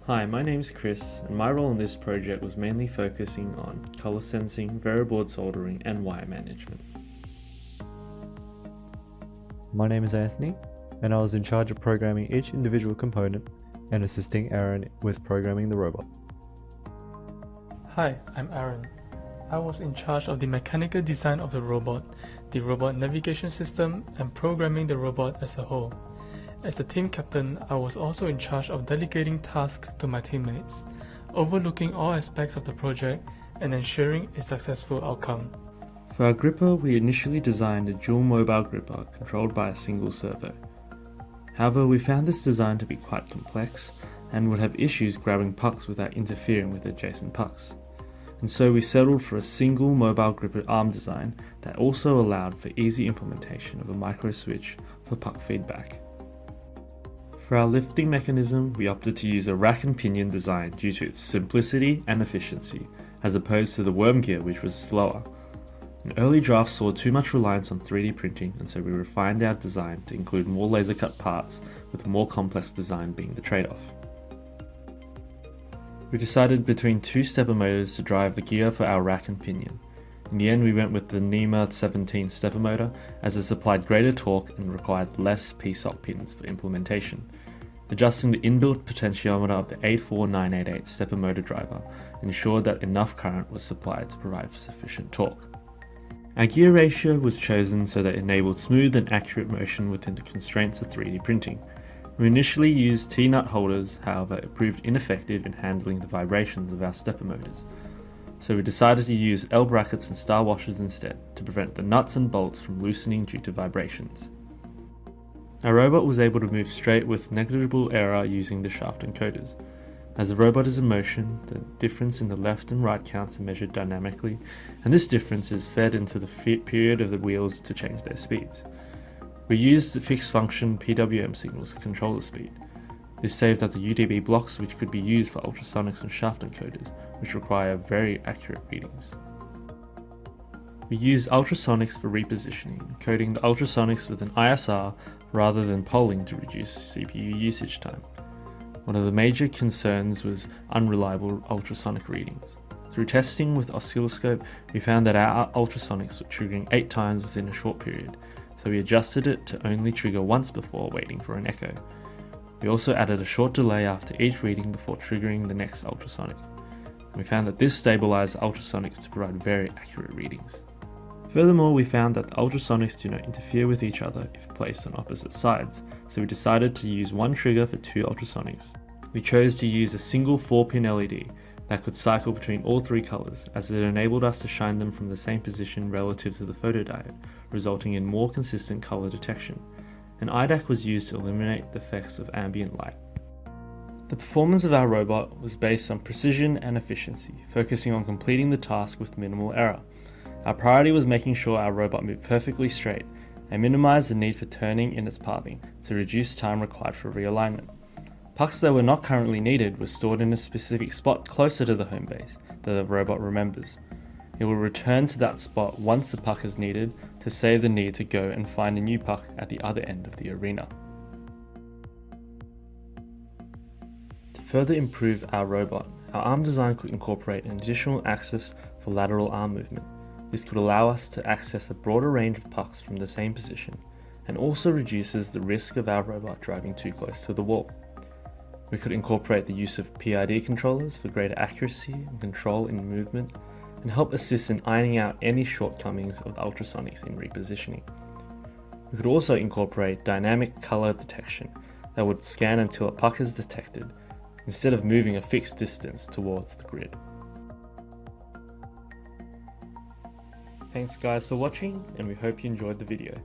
Hi, my name's Chris, and my role in this project was mainly focusing on color sensing, variable soldering, and wire management. My name is Anthony, and I was in charge of programming each individual component and assisting Aaron with programming the robot. Hi, I'm Aaron. I was in charge of the mechanical design of the robot navigation system, and programming the robot as a whole. As the team captain, I was also in charge of delegating tasks to my teammates, overlooking all aspects of the project and ensuring a successful outcome. For our gripper, we initially designed a dual mobile gripper controlled by a single servo. However, we found this design to be quite complex and would have issues grabbing pucks without interfering with adjacent pucks. And so we settled for a single mobile gripper arm design that also allowed for easy implementation of a micro switch for puck feedback. For our lifting mechanism, we opted to use a rack and pinion design due to its simplicity and efficiency, as opposed to the worm gear, which was slower. An early draft saw too much reliance on 3D printing, and so we refined our design to include more laser cut parts, with more complex design being the trade-off. We decided between two stepper motors to drive the gear for our rack and pinion. In the end, we went with the NEMA 17 stepper motor, as it supplied greater torque and required less PSOC pins for implementation, adjusting the inbuilt potentiometer of the 84988 stepper motor driver ensured that enough current was supplied to provide sufficient torque. Our gear ratio was chosen so that it enabled smooth and accurate motion within the constraints of 3D printing. We initially used T-nut holders, however it proved ineffective in handling the vibrations of our stepper motors. So we decided to use L brackets and star washers instead to prevent the nuts and bolts from loosening due to vibrations. Our robot was able to move straight with negligible error using the shaft encoders. As the robot is in motion, the difference in the left and right counts are measured dynamically, and this difference is fed into the period of the wheels to change their speeds. We used the fixed function PWM signals to control the speed. This saved up the UDB blocks, which could be used for ultrasonics and shaft encoders, which require very accurate readings. We used ultrasonics for repositioning, coding the ultrasonics with an ISR rather than polling to reduce CPU usage time. One of the major concerns was unreliable ultrasonic readings. Through testing with oscilloscope, we found that our ultrasonics were triggering 8 times within a short period, so we adjusted it to only trigger once before waiting for an echo. We also added a short delay after each reading before triggering the next ultrasonic. We found that this stabilized ultrasonics to provide very accurate readings. Furthermore, we found that the ultrasonics do not interfere with each other if placed on opposite sides, so we decided to use one trigger for 2 ultrasonics. We chose to use a single 4-pin LED that could cycle between all 3 colors, as it enabled us to shine them from the same position relative to the photodiode, resulting in more consistent color detection. An IDAC was used to eliminate the effects of ambient light. The performance of our robot was based on precision and efficiency, focusing on completing the task with minimal error. Our priority was making sure our robot moved perfectly straight and minimize the need for turning in its pathing to reduce time required for realignment. Pucks that were not currently needed were stored in a specific spot closer to the home base that the robot remembers. It will return to that spot once the puck is needed to save the need to go and find a new puck at the other end of the arena. To further improve our robot, our arm design could incorporate an additional axis for lateral arm movement. This could allow us to access a broader range of pucks from the same position, and also reduces the risk of our robot driving too close to the wall. We could incorporate the use of PID controllers for greater accuracy and control in movement, and help assist in ironing out any shortcomings of the ultrasonics in repositioning. We could also incorporate dynamic color detection that would scan until a puck is detected, instead of moving a fixed distance towards the grid. Thanks guys for watching, and we hope you enjoyed the video.